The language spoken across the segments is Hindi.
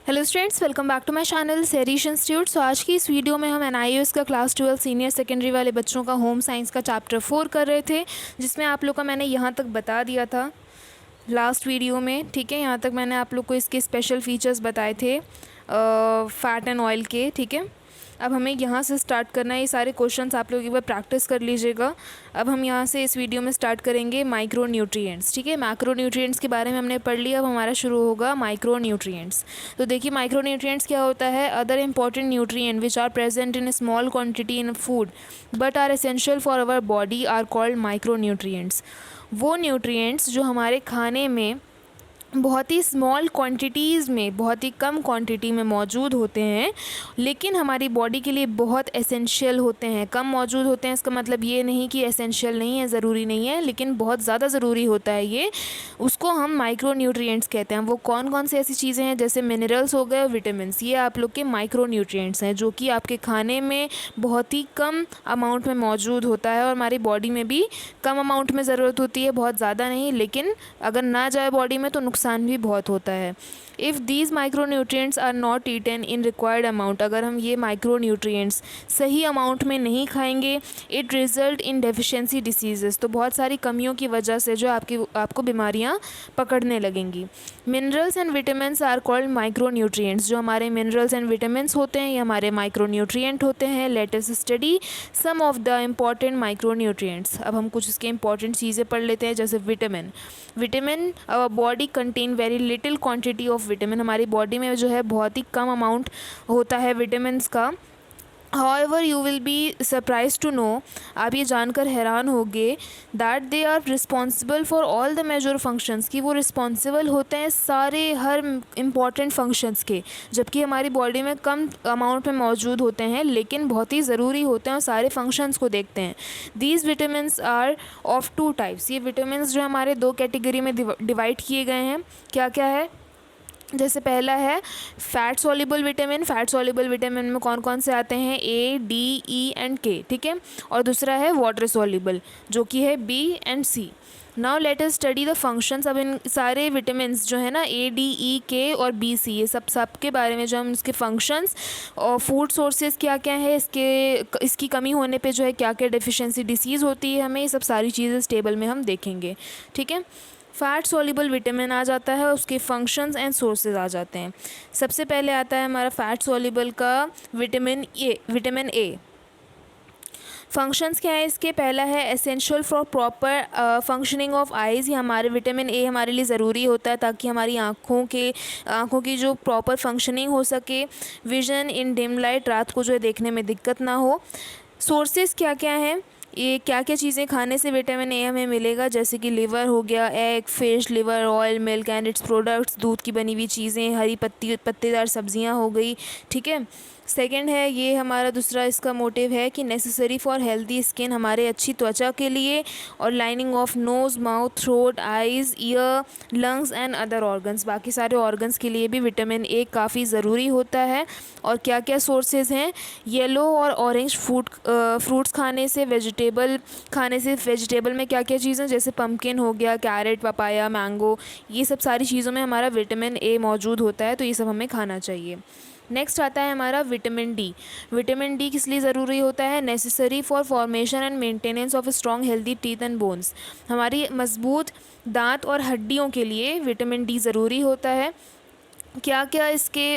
Hello students, welcome back to my channel Serish institute. So आज की इस वीडियो में हम एनआईओएस का क्लास 12 सीनियर सेकेंडरी वाले बच्चों का होम साइंस का चैप्टर 4 कर रहे थे, जिसमें आप लोग का मैंने यहाँ तक बता दिया था लास्ट वीडियो में। ठीक है, यहाँ तक मैंने आप लोग को इसके स्पेशल फीचर्स बताए थे फैट एंड ऑयल के। ठीक है, अब हमें यहाँ से स्टार्ट करना है। ये सारे क्वेश्चंस आप लोग एक बार प्रैक्टिस कर लीजिएगा। अब हम यहाँ से इस वीडियो में स्टार्ट करेंगे माइक्रो न्यूट्रिएंट्स। ठीक है, मैक्रो न्यूट्रिएंट्स के बारे में हमने पढ़ लिया। अब हमारा शुरू होगा माइक्रो न्यूट्रिएंट्स। तो देखिए, माइक्रो न्यूट्रिएंट्स क्या होता है? Other important nutrient which are present in small quantity in food but are essential for our body are called micro nutrients. वो न्यूट्रिएंट्स जो हमारे खाने में बहुत ही स्मॉल क्वांटिटीज़ में, बहुत ही कम क्वांटिटी में मौजूद होते हैं, लेकिन हमारी बॉडी के लिए बहुत एसेंशियल होते हैं। कम मौजूद होते हैं इसका मतलब ये नहीं कि एसेंशियल नहीं है, ज़रूरी नहीं है, लेकिन बहुत ज़्यादा ज़रूरी होता है ये, उसको हम माइक्रो न्यूट्रिएंट्स कहते हैं। वो कौन कौन से ऐसी चीज़ें हैं? जैसे मिनरल्स हो गए, विटामिन्स, ये आप लोग के माइक्रो न्यूट्रिएंट्स हैं जो कि आपके खाने में बहुत ही कम अमाउंट में मौजूद होता है और हमारी बॉडी में भी कम अमाउंट में ज़रूरत होती है, बहुत ज़्यादा नहीं, लेकिन अगर ना जाए बॉडी में तो नुकसान भी बहुत होता है। If these micro nutrients are not eaten in required amount, अगर हम ये माइक्रो न्यूट्रिएंट्स सही अमाउंट में नहीं खाएंगे, it result in deficiency diseases, तो बहुत सारी कमियों की वजह से जो आपको बीमारियां पकड़ने लगेंगी। Minerals and vitamins are called micro nutrients. जो हमारे मिनरल्स एंड विटामिन्स होते हैं ये हमारे माइक्रो न्यूट्रिएंट होते हैं। Let us study some of the important micro nutrients. अब हम कुछ इसके इंपॉर्टेंट चीज़ें पढ़ लेते हैं। जैसे vitamin our body contain very little quantity of vitamin. हमारी बॉडी में जो है बहुत ही कम अमाउंट होता है विटामिन्स का। However, you will be surprised to know, आप ये जानकर हैरान होंगे that they are responsible for all the major functions, कि वो रिस्पॉन्सिबल होते हैं सारे हर इम्पॉर्टेंट फंक्शंस के, जबकि हमारी बॉडी में कम अमाउंट में मौजूद होते हैं लेकिन बहुत ही ज़रूरी होते हैं और सारे फंक्शंस को देखते हैं। These vitamins are of two types। ये विटामिन्स जो हमारे दो कैटेगरी में डिवाइड किए गए हैं। क्या क्या है? जैसे पहला है fat soluble vitamin. Fat soluble vitamin में कौन कौन से आते हैं? ए, डी, ई एंड के। ठीक है, और दूसरा है वाटर सॉल्युबल जो कि है B and C. Now let us study the functions. अब इन सारे विटामिन्स जो है ना, ए, डी, ई, के और बी, सी, ये सब के बारे में जो हम इसके फंक्शंस और फूड सोर्सेज क्या क्या है, इसकी कमी होने पे जो है क्या क्या डेफिशिएंसी डिसीज़ होती है, हमें ये सब सारी चीज़ें इस टेबल में हम देखेंगे। ठीक है, फैट सॉल्युबल विटामिन आ जाता है, उसके फंक्शंस एंड सोर्सेज आ जाते हैं। सबसे पहले आता है हमारा फैट सॉल्युबल का विटामिन ए। फंक्शंस क्या है इसके? पहला है essential for proper functioning of eyes. ये हमारे विटामिन ए हमारे लिए ज़रूरी होता है ताकि हमारी आँखों की जो प्रॉपर फंक्शनिंग हो सके। विजन इन डिम लाइट, रात को जो है देखने में दिक्कत ना हो। सोर्सेज क्या क्या हैं? ये क्या क्या चीज़ें खाने से विटामिन ए हमें मिलेगा? जैसे कि लिवर हो गया, egg, fish, liver oil, milk and its products, दूध की बनी हुई चीज़ें, हरी पत्तेदार सब्जियां हो गई। ठीक है, सेकंड है, ये हमारा दूसरा इसका मोटिव है कि नेसेसरी फॉर हेल्दी स्किन, हमारे अच्छी त्वचा के लिए, और lining of nose, mouth, throat, eyes, ear, lungs and other organs, बाकी सारे ऑर्गन्स के लिए भी विटामिन ए काफ़ी ज़रूरी होता है। और क्या क्या सोर्सेज हैं? येलो और ऑरेंज फ्रूट्स खाने से, वेजिटेबल खाने से। वेजिटेबल में क्या क्या चीज़ें? जैसे पम्पकिन हो गया, कैरेट, पपाया, मैंगो, ये सब सारी चीज़ों में हमारा विटामिन ए मौजूद होता है, तो ये सब हमें खाना चाहिए। नेक्स्ट आता है हमारा विटामिन डी। विटामिन डी किस लिए ज़रूरी होता है? Necessary for formation and maintenance of strong healthy teeth and bones. हमारी मजबूत दांत और हड्डियों के लिए विटामिन डी ज़रूरी होता है। क्या क्या इसके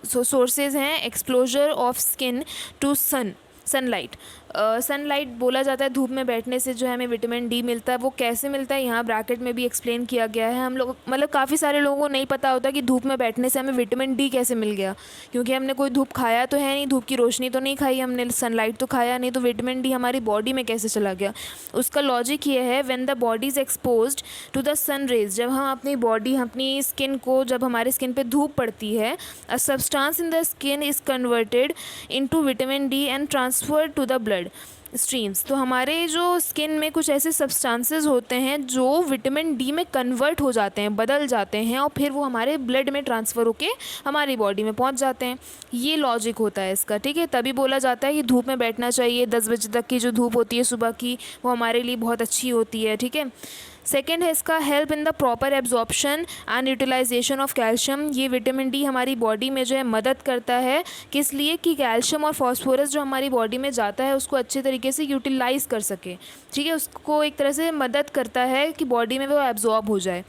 सोर्सेज हैं? Exposure of skin to sunlight. Sunlight बोला जाता है, धूप में बैठने से जो है हमें विटामिन डी मिलता है। वो कैसे मिलता है यहाँ ब्रैकेट में भी एक्सप्लेन किया गया है। हम लोग मतलब काफ़ी सारे लोगों को नहीं पता होता कि धूप में बैठने से हमें विटामिन डी कैसे मिल गया, क्योंकि हमने कोई धूप खाया तो है नहीं, धूप की रोशनी तो नहीं खाई हमने, सनलाइट तो खाया नहीं, तो विटामिन डी हमारी बॉडी में कैसे चला गया? उसका लॉजिक ये है, when the body is exposed to the sun rays, जब हम अपनी स्किन को, जब हमारे स्किन पर धूप पड़ती है, a substance in the skin is converted into vitamin D and transferred to the blood streams. तो हमारे जो स्किन में कुछ ऐसे सब्सटेंसेस होते हैं जो विटामिन डी में कन्वर्ट हो जाते हैं, बदल जाते हैं, और फिर वो हमारे ब्लड में ट्रांसफ़र होके हमारी बॉडी में पहुंच जाते हैं। ये लॉजिक होता है इसका। ठीक है, तभी बोला जाता है कि धूप में बैठना चाहिए। 10 बजे तक की जो धूप होती है सुबह की, वो हमारे लिए बहुत अच्छी होती है। ठीक है, सेकेंड है इसका help in the proper absorption and utilisation of calcium. ये विटामिन डी हमारी बॉडी में जो है मदद करता है, किस लिए कि कैल्शियम और फॉस्फोरस जो हमारी बॉडी में जाता है उसको अच्छे तरीके से यूटिलाइज़ कर सके, ठीक है, उसको एक तरह से मदद करता है कि बॉडी में वो एब्जॉर्ब हो जाए।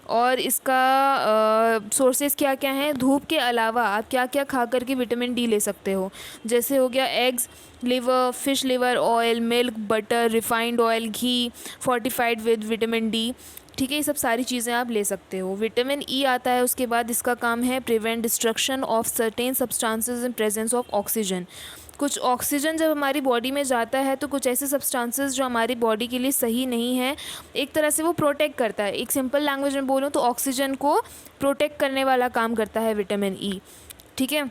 और इसका सोर्सेज क्या क्या हैं, धूप के अलावा आप क्या क्या खा कर के विटामिन डी ले सकते हो, जैसे हो गया eggs, liver, fish liver oil, milk, butter, refined oil, ghee fortified with vitamin D, ठीक है, ये सब सारी चीज़ें आप ले सकते हो। विटामिन ई आता है उसके बाद, इसका काम है prevent destruction of certain substances in presence of oxygen. कुछ ऑक्सीजन जब हमारी बॉडी में जाता है तो कुछ ऐसे सब्सटेंसेस जो हमारी बॉडी के लिए सही नहीं है, एक तरह से वो प्रोटेक्ट करता है। एक सिंपल लैंग्वेज में बोलूँ तो ऑक्सीजन को प्रोटेक्ट करने वाला काम करता है विटामिन ई, ठीक है।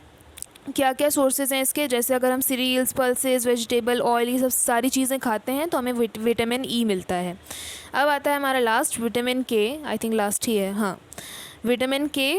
क्या क्या सोर्सेज हैं इसके, जैसे अगर हम सीरियल्स, पल्सेस, वेजिटेबल ऑयल, ये सब सारी चीज़ें खाते हैं तो हमें विटामिन ई मिलता है। अब आता है हमारा लास्ट विटामिन के, आई थिंक लास्ट ही है, हाँ, विटामिन के।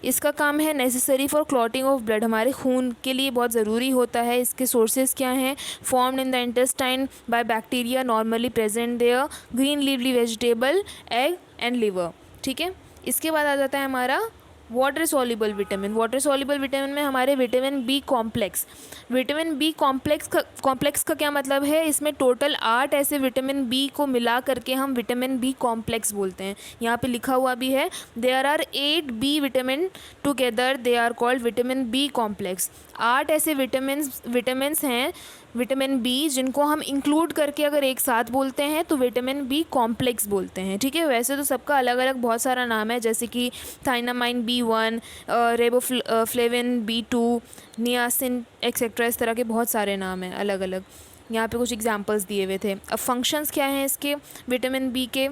इसका काम है necessary for clotting of blood, हमारे खून के लिए बहुत ज़रूरी होता है। इसके सोर्सेज क्या हैं, formed in the intestine by bacteria normally present there, green leafy vegetable, egg and liver, ठीक है। इसके बाद आ जाता है हमारा water soluble vitamin. Water soluble vitamin में हमारे vitamin B complex. Vitamin B complex का क्या मतलब है, इसमें टोटल 8 ऐसे विटामिन बी को मिला करके हम विटामिन बी कॉम्प्लेक्स बोलते हैं। यहाँ पे लिखा हुआ भी है, there are 8 B vitamin together they are called vitamin B complex. 8 ऐसे विटामिन्स हैं विटामिन बी जिनको हम इंक्लूड करके अगर एक साथ बोलते हैं तो विटामिन बी कॉम्प्लेक्स बोलते हैं, ठीक है। वैसे तो सबका अलग अलग बहुत सारा नाम है, जैसे कि थाइनामाइन B1, रेबोफ्लेविन B2, नियासिन एक्सेट्रा, इस तरह के बहुत सारे नाम हैं अलग अलग। यहाँ पे कुछ एग्जांपल्स दिए हुए थे। अब फंक्शंस क्या हैं इसके विटामिन बी के,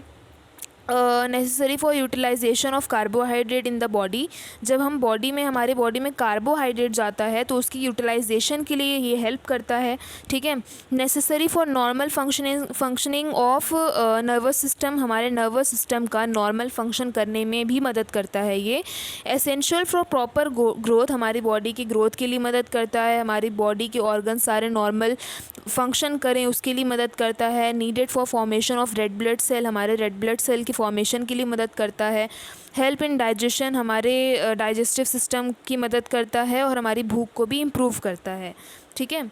necessary for utilisation of carbohydrate in the body. जब हम बॉडी में, हमारे बॉडी में कार्बोहाइड्रेट जाता है तो उसकी यूटिलाइजेशन के लिए ये हेल्प करता है, ठीक है। Necessary for normal functioning of nervous system, हमारे नर्वस सिस्टम का नॉर्मल फंक्शन करने में भी मदद करता है ये। एसेंशियल फॉर प्रॉपर ग्रोथ, हमारी बॉडी की ग्रोथ के लिए मदद करता है, हमारी बॉडी के ऑर्गन सारे नॉर्मल फंक्शन करें उसके लिए मदद करता है। Needed for formation of red blood cell, हमारे रेड ब्लड सेल की फॉर्मेशन के लिए मदद करता है। हेल्प इन डाइजेशन, हमारे डाइजेस्टिव सिस्टम की मदद करता है और हमारी भूख को भी इम्प्रूव करता है, ठीक है।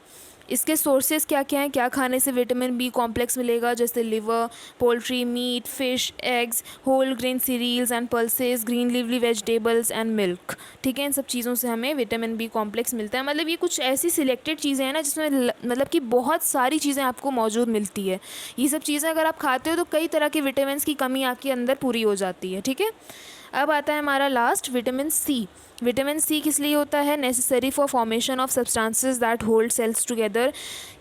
इसके सोर्सेज क्या क्या हैं, क्या खाने से विटामिन बी कॉम्प्लेक्स मिलेगा, जैसे liver, poultry, meat, fish, eggs, whole grain cereals and pulses, green leafy vegetables and milk, ठीक है। इन सब चीज़ों से हमें विटामिन बी कॉम्प्लेक्स मिलता है। मतलब ये कुछ ऐसी सिलेक्टेड चीज़ें हैं ना जिसमें मतलब कि बहुत सारी चीज़ें आपको मौजूद मिलती है। ये सब चीज़ें अगर आप खाते हो तो कई तरह के विटामिन की कमी आपके अंदर पूरी हो जाती है, ठीक है। अब आता है हमारा last vitamin C. Vitamin C किस लिए होता है, necessary for formation of substances that hold cells together.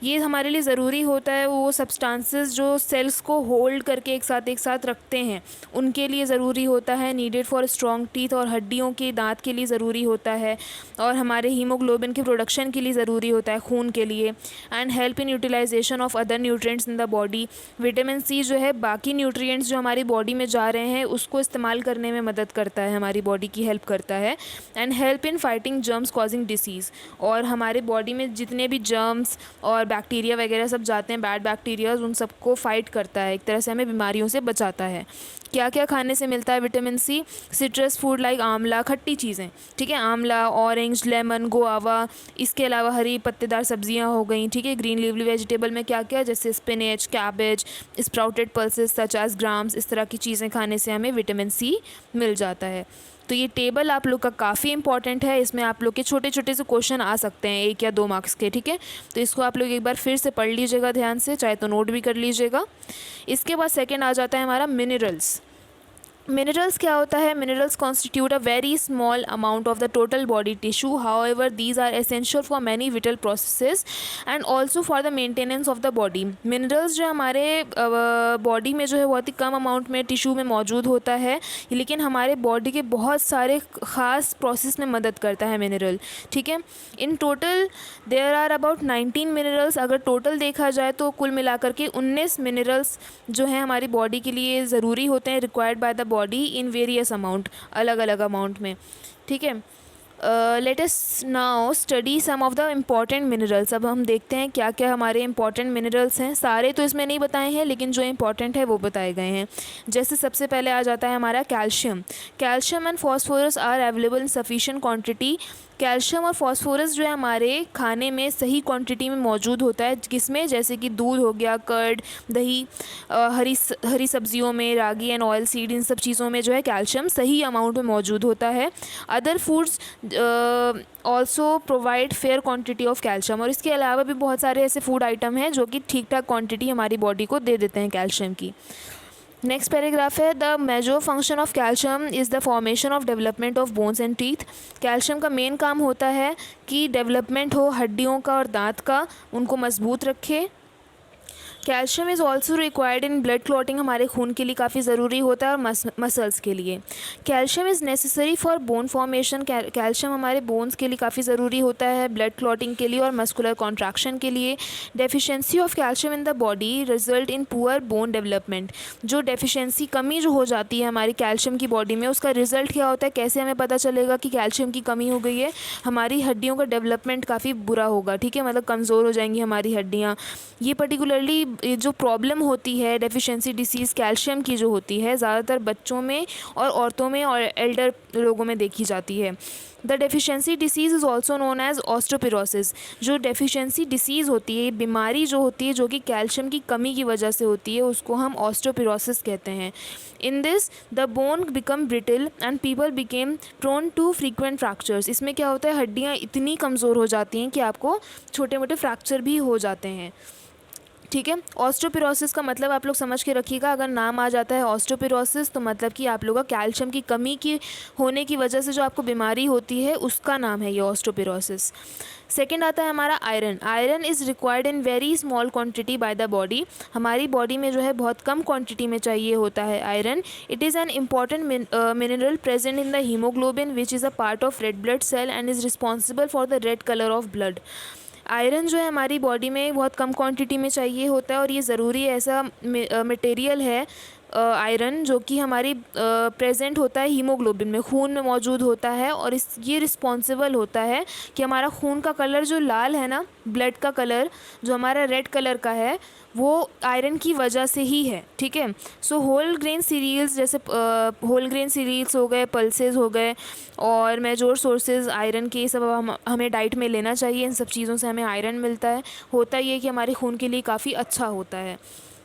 ये हमारे लिए ज़रूरी होता है, वो सब्सटेंसेस जो सेल्स को होल्ड करके एक साथ रखते हैं उनके लिए ज़रूरी होता है। नीडेड फॉर स्ट्रॉन्ग टीथ, और हड्डियों के दांत के लिए ज़रूरी होता है, और हमारे हीमोग्लोबिन के प्रोडक्शन के लिए ज़रूरी होता है, खून के लिए। And help in utilisation of other nutrients in the body. Vitamin C जो है बाकी न्यूट्रिएंट्स जो हमारी बॉडी में जा रहे हैं उसको इस्तेमाल करने में मदद करता है, हमारी बॉडी की हेल्प करता है। And help in fighting germs causing disease, और हमारे बॉडी में जितने भी जर्म्स और बैक्टीरिया वगैरह सब जाते हैं, बैड बैक्टीरियाज, उन सबको फाइट करता है, एक तरह से हमें बीमारियों से बचाता है। क्या क्या खाने से मिलता है vitamin C, citrus food like amla, खट्टी चीज़ें, ठीक है, आंवला, ऑरेंज, लेमन, गुआवा। इसके अलावा हरी पत्तेदार सब्जियां हो गई, ठीक है। ग्रीन लीवली वेजिटेबल में क्या क्या, जैसे spinach, cabbage, sprouted pulses such as grams, इस तरह की चीज़ें खाने से हमें विटामिन सी मिल जाता है। तो ये टेबल आप लोग का काफ़ी इंपॉर्टेंट है, इसमें आप लोग के छोटे छोटे से क्वेश्चन आ सकते हैं 1 या 2 मार्क्स के, ठीक है। तो इसको आप लोग एक बार फिर से पढ़ लीजिएगा ध्यान से, चाहे तो नोट भी कर लीजिएगा। इसके बाद सेकंड आ जाता है हमारा मिनरल्स। मिनरल्स क्या होता है, minerals constitute a very small amount of the total body tissue, however these are essential for many vital processes and also for the maintenance of the body. Minerals जो हमारे बॉडी में जो है बहुत ही कम अमाउंट में टिश्यू में मौजूद होता है, लेकिन हमारे बॉडी के बहुत सारे ख़ास प्रोसेस में मदद करता है मिनरल, ठीक है। In total there are about 19 minerals, अगर टोटल देखा जाए तो कुल मिलाकर के 19 मिनरल्स जो हैं हमारी बॉडी के लिए ज़रूरी होते हैं, required by the body in various amount, अलग अलग अमाउंट में, ठीक है। Let us now study some of the important minerals. अब हम देखते हैं क्या क्या हमारे इंपॉर्टेंट मिनरल्स हैं। सारे तो इसमें नहीं बताए हैं, लेकिन जो इंपॉर्टेंट है वो बताए गए हैं। जैसे सबसे पहले आ जाता है हमारा calcium. Calcium and phosphorus are available in sufficient quantity. Calcium और फॉस्फोरस जो है हमारे खाने में सही क्वांटिटी में मौजूद होता है। किसमें? जैसे कि दूध हो गया, कर्ड, दही, हरी सब्जियों में, रागी एंड ऑयल सीड, इन सब चीज़ों में जो है कैल्शियम सही अमाउंट में मौजूद होता है। Other foods also provide fair quantity of calcium. और इसके अलावा भी बहुत सारे ऐसे फूड आइटम हैं जो कि ठीक ठाक क्वांटिटी हमारी बॉडी को दे देते हैं कैल्शियम की। नेक्स्ट पैराग्राफ है, the major function of calcium is the formation of development of bones and teeth. Calcium का मेन काम होता है कि डेवलपमेंट हो हड्डियों का और दांत का, उनको मजबूत रखे। Calcium is also required in blood clotting, हमारे खून के लिए काफ़ी ज़रूरी होता है, और मसल्स के लिए। Calcium is necessary for bone formation. Calcium हमारे बोन्स के लिए काफ़ी ज़रूरी होता है, ब्लड क्लॉटिंग के लिए और मस्कुलर कॉन्ट्रैक्शन के लिए। Deficiency of calcium in the body result in poor bone development. जो डेफिशिएंसी, कमी जो हो जाती है हमारी कैल्शियम की बॉडी में, उसका रिजल्ट क्या होता है? कैसे हमें पता चलेगा कि कैल्शियम की कमी हो गई है? हमारी हड्डियों का डेवलपमेंट काफ़ी बुरा होगा, ठीक है, मतलब कमज़ोर हो जाएंगी हमारी हड्डियाँ। ये पर्टिकुलरली जो प्रॉब्लम होती है डेफिशिएंसी डिसीज़ कैल्शियम की जो होती है, ज़्यादातर बच्चों में और औरतों में और एल्डर लोगों में देखी जाती है। The deficiency disease is also known as osteoporosis. जो डेफिशिएंसी डिसीज़ होती है, बीमारी जो होती है जो कि कैल्शियम की कमी की वजह से होती है, उसको हम ऑस्टियोपोरोसिस कहते हैं। In this the bone become brittle and people became prone to frequent fractures. इसमें क्या होता है, हड्डियाँ इतनी कमज़ोर हो जाती हैं कि आपको छोटे मोटे फ्रैक्चर भी हो जाते हैं, ठीक है। ऑस्टियोपोरोसिस का मतलब आप लोग समझ के रखिएगा। अगर नाम आ जाता है ऑस्टियोपोरोसिस तो मतलब कि आप लोगों का कैल्शियम की कमी की होने की वजह से जो आपको बीमारी होती है उसका नाम है ये ऑस्टियोपोरोसिस। सेकेंड आता है हमारा iron. Iron is required in very small quantity bye the body. हमारी बॉडी में जो है बहुत कम क्वांटिटी में चाहिए होता है iron. It is an important mineral present in the haemoglobin which is a part of red blood cell and is responsible for the red colour of blood. Iron जो है हमारी बॉडी में बहुत कम क्वांटिटी में चाहिए होता है, और ये ज़रूरी ऐसा मटेरियल है आयरन जो कि हमारी प्रेजेंट होता है हीमोग्लोबिन में, खून में मौजूद होता है, और ये रिस्पॉन्सिबल होता है कि हमारा खून का कलर जो लाल है ना, ब्लड का कलर जो हमारा रेड कलर का है, वो आयरन की वजह से ही है, ठीक है। सो होल ग्रेन सीरियल्स, जैसे होल ग्रेन सीरियल्स हो गए, पल्सेस हो गए, और मेजर सोर्सेज आयरन के, सब हमें डाइट में लेना चाहिए। इन सब चीज़ों से हमें आयरन मिलता है। होता ये कि हमारे खून के लिए काफ़ी अच्छा होता है।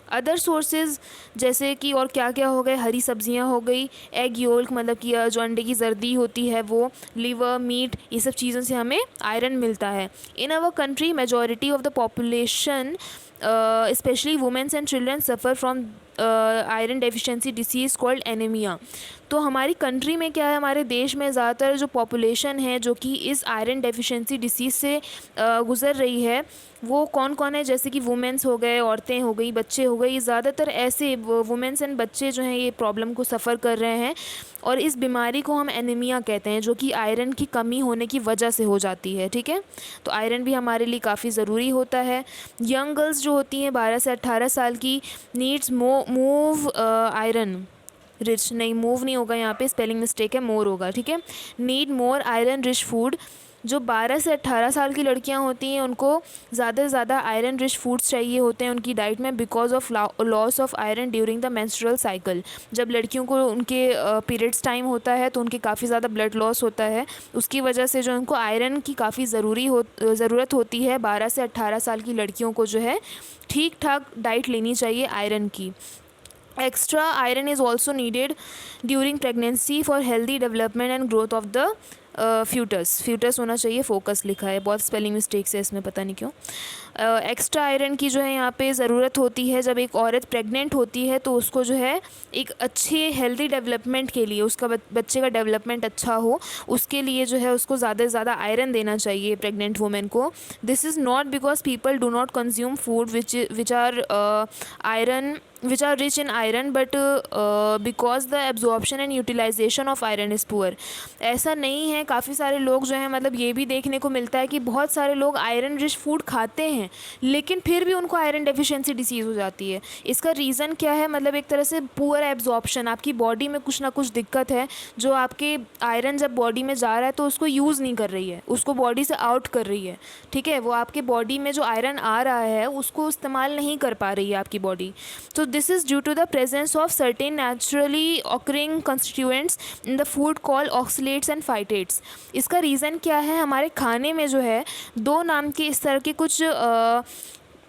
अदर सोर्सेज जैसे कि और क्या क्या हो गए, हरी सब्जियां हो गई, एग योल्क मतलब कि जो अंडे की जर्दी होती है वो, लिवर, मीट, ये सब चीज़ों से हमें आयरन मिलता है। In our country majority of the population specially womens and children suffer from iron deficiency disease called anaemia. तो हमारी कंट्री में क्या है, हमारे देश में ज़्यादातर जो पॉपुलेशन है जो कि इस आयरन डेफिशिएंसी डिसीज़ से गुज़र रही है, वो कौन कौन है? जैसे कि वुमेन्स हो गए, औरतें हो गई, बच्चे हो गए। ज़्यादातर ऐसे वुमेन्स एंड बच्चे जो हैं ये प्रॉब्लम को सफ़र कर रहे हैं, और इस बीमारी को हम एनीमिया कहते हैं, जो कि आयरन की कमी होने की वजह से हो जाती है, ठीक है। तो आयरन भी हमारे लिए काफ़ी ज़रूरी होता है। यंग गर्ल्स जो होती हैं 12 से 18 साल की, नीड्स मूव आयरन रिच, नहीं मूव नहीं होगा यहाँ पे, स्पेलिंग मिस्टेक है, मोर होगा, ठीक है। Need more iron rich food. जो 12 से 18 साल की लड़कियां होती हैं उनको ज़्यादा से ज़्यादा आयरन रिच फूड्स चाहिए होते हैं उनकी डाइट में, because of loss of iron during the menstrual cycle. जब लड़कियों को उनके पीरियड्स टाइम होता है तो उनके काफ़ी ज़्यादा ब्लड लॉस होता है, उसकी वजह से जो उनको आयरन की काफ़ी ज़रूरत होती है। 12 से 18 साल की लड़कियों को जो है ठीक ठाक डाइट लेनी चाहिए आयरन की। Extra iron is also needed during pregnancy for healthy development and growth of the foetus होना चाहिए, फोकस लिखा है, बहुत स्पेलिंग मिस्टेक्स है इसमें, पता नहीं क्यों। एक्स्ट्रा आयरन की जो है यहाँ पे ज़रूरत होती है जब एक औरत प्रेग्नेंट होती है, तो उसको जो है एक अच्छे हेल्दी डेवलपमेंट के लिए, उसका बच्चे का डेवलपमेंट अच्छा हो, उसके लिए जो है उसको ज़्यादा से ज़्यादा आयरन देना चाहिए प्रेग्नेंट वुमेन को। This is not because people do not consume food which are iron which are rich in iron, but because the absorption and utilization of iron is poor. ऐसा नहीं है, काफ़ी सारे लोग जो हैं मतलब ये भी देखने को मिलता है कि बहुत सारे लोग आयरन रिच फूड खाते हैं लेकिन फिर भी उनको आयरन डेफिशिएंसी डिसीज़ हो जाती है। इसका रीज़न क्या है, मतलब एक तरह से पुअर एब्जॉर्प्शन, आपकी बॉडी में कुछ ना कुछ दिक्कत है जो आपके आयरन जब बॉडी में जा रहा है तो उसको यूज़ नहीं कर रही है, उसको बॉडी से आउट कर रही है, ठीक है। वो आपके बॉडी में जो आयरन आ रहा है उसको इस्तेमाल नहीं कर पा रही है आपकी बॉडी। तो this is due to the presence of certain naturally occurring constituents in the food call oxalates and phytates. इसका रीज़न क्या है, हमारे खाने में जो है 2 नाम के इस तरह के कुछ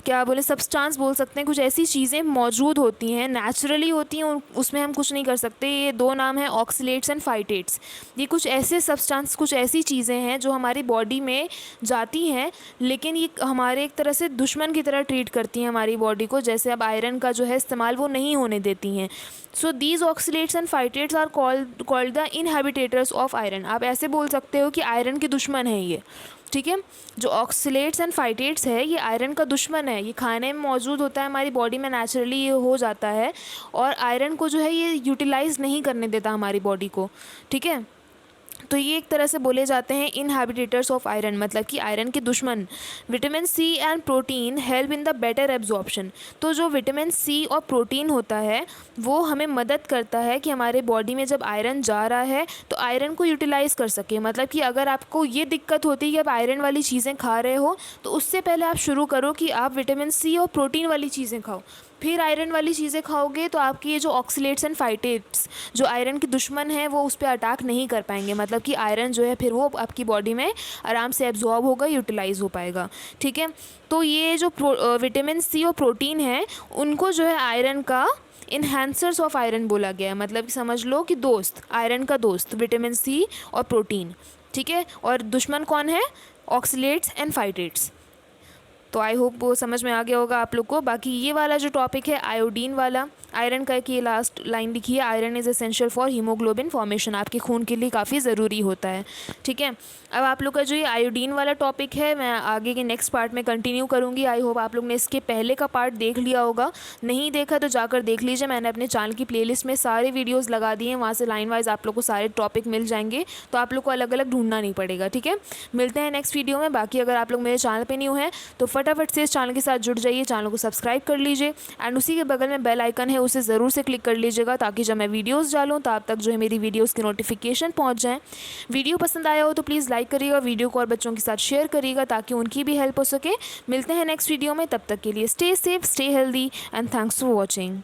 क्या बोले सब्सटेंस बोल सकते हैं, कुछ ऐसी चीज़ें मौजूद होती हैं, नेचुरली होती हैं, उसमें हम कुछ नहीं कर सकते। ये 2 नाम हैं ऑक्सलेट्स एंड फाइटेट्स। ये कुछ ऐसे सब्सटेंस, कुछ ऐसी चीज़ें हैं जो हमारी बॉडी में जाती हैं लेकिन ये हमारे एक तरह से दुश्मन की तरह ट्रीट करती हैं हमारी बॉडी को, जैसे अब आयरन का जो है इस्तेमाल वो नहीं होने देती हैं। So these oxalates and phytates are called the inhibitors of iron. आप ऐसे बोल सकते हो कि आयरन के दुश्मन है ये, ठीक है। जो ऑक्सलेट्स एंड फाइटेट्स है ये आयरन का दुश्मन है, ये खाने में मौजूद होता है, हमारी बॉडी में नेचुरली ये हो जाता है और आयरन को जो है ये यूटिलाइज़ नहीं करने देता हमारी बॉडी को, ठीक है। तो ये एक तरह से बोले जाते हैं इनहैबिटेटर्स ऑफ आयरन, मतलब कि आयरन के दुश्मन। Vitamin C and protein help in the better absorption. तो जो विटामिन सी और प्रोटीन होता है वो हमें मदद करता है कि हमारे बॉडी में जब आयरन जा रहा है तो आयरन को यूटिलाइज़ कर सके। मतलब कि अगर आपको ये दिक्कत होती है कि आप आयरन वाली चीज़ें खा रहे हो तो उससे पहले आप शुरू करो कि आप विटामिन सी और प्रोटीन वाली चीज़ें खाओ, फिर आयरन वाली चीज़ें खाओगे तो आपकी ये जो ऑक्सलेट्स एंड फाइटेट्स जो आयरन के दुश्मन हैं वो उस पर अटैक नहीं कर पाएंगे। मतलब कि आयरन जो है फिर वो आपकी बॉडी में आराम से एब्जॉर्ब होगा, यूटिलाइज़ हो पाएगा, ठीक है। तो ये जो विटामिन सी और प्रोटीन है उनको जो है आयरन का इन्हेंसर्स ऑफ आयरन बोला गया है। मतलब कि समझ लो कि दोस्त, आयरन का दोस्त विटामिन सी और प्रोटीन, ठीक है। और दुश्मन कौन है, ऑक्सलेट्स एंड फाइटेट्स। तो आई होप वो समझ में आ गया होगा आप लोग को। बाकी ये वाला जो टॉपिक है आयोडीन वाला, आयरन का एक ये लास्ट लाइन लिखी है, iron is essential for haemoglobin formation, आपके खून के लिए काफ़ी ज़रूरी होता है, ठीक है। अब आप लोग का जो ये आयोडीन वाला टॉपिक है मैं आगे के नेक्स्ट पार्ट में कंटिन्यू करूँगी। आई होप आप लोग ने इसके पहले का पार्ट देख लिया होगा, नहीं देखा तो जाकर देख लीजिए। मैंने अपने चैनल की प्लेलिस्ट में सारे वीडियोज़ लगा दिए हैं, वहाँ से लाइन वाइज आप लोग को सारे टॉपिक मिल जाएंगे, तो आप लोग को अलग अलग ढूंढना नहीं पड़ेगा, ठीक है। मिलते हैं नेक्स्ट वीडियो में। बाकी अगर आप लोग मेरे चैनल पर न्यू हैं तो फटाफट से इस चैनल के साथ जुड़ जाइए, चैनल को सब्सक्राइब कर लीजिए एंड उसी के बगल में बेल आइकन है उसे ज़रूर से क्लिक कर लीजिएगा ताकि जब मैं वीडियोस डालूं तो आप तक जो है मेरी वीडियोस की नोटिफिकेशन पहुंच जाए। वीडियो पसंद आया हो तो प्लीज़ लाइक करिएगा, वीडियो को और बच्चों के साथ शेयर करिएगा ताकि उनकी भी हेल्प हो सके। मिलते हैं नेक्स्ट वीडियो में, तब तक के लिए stay safe, stay healthy and thanks for watching.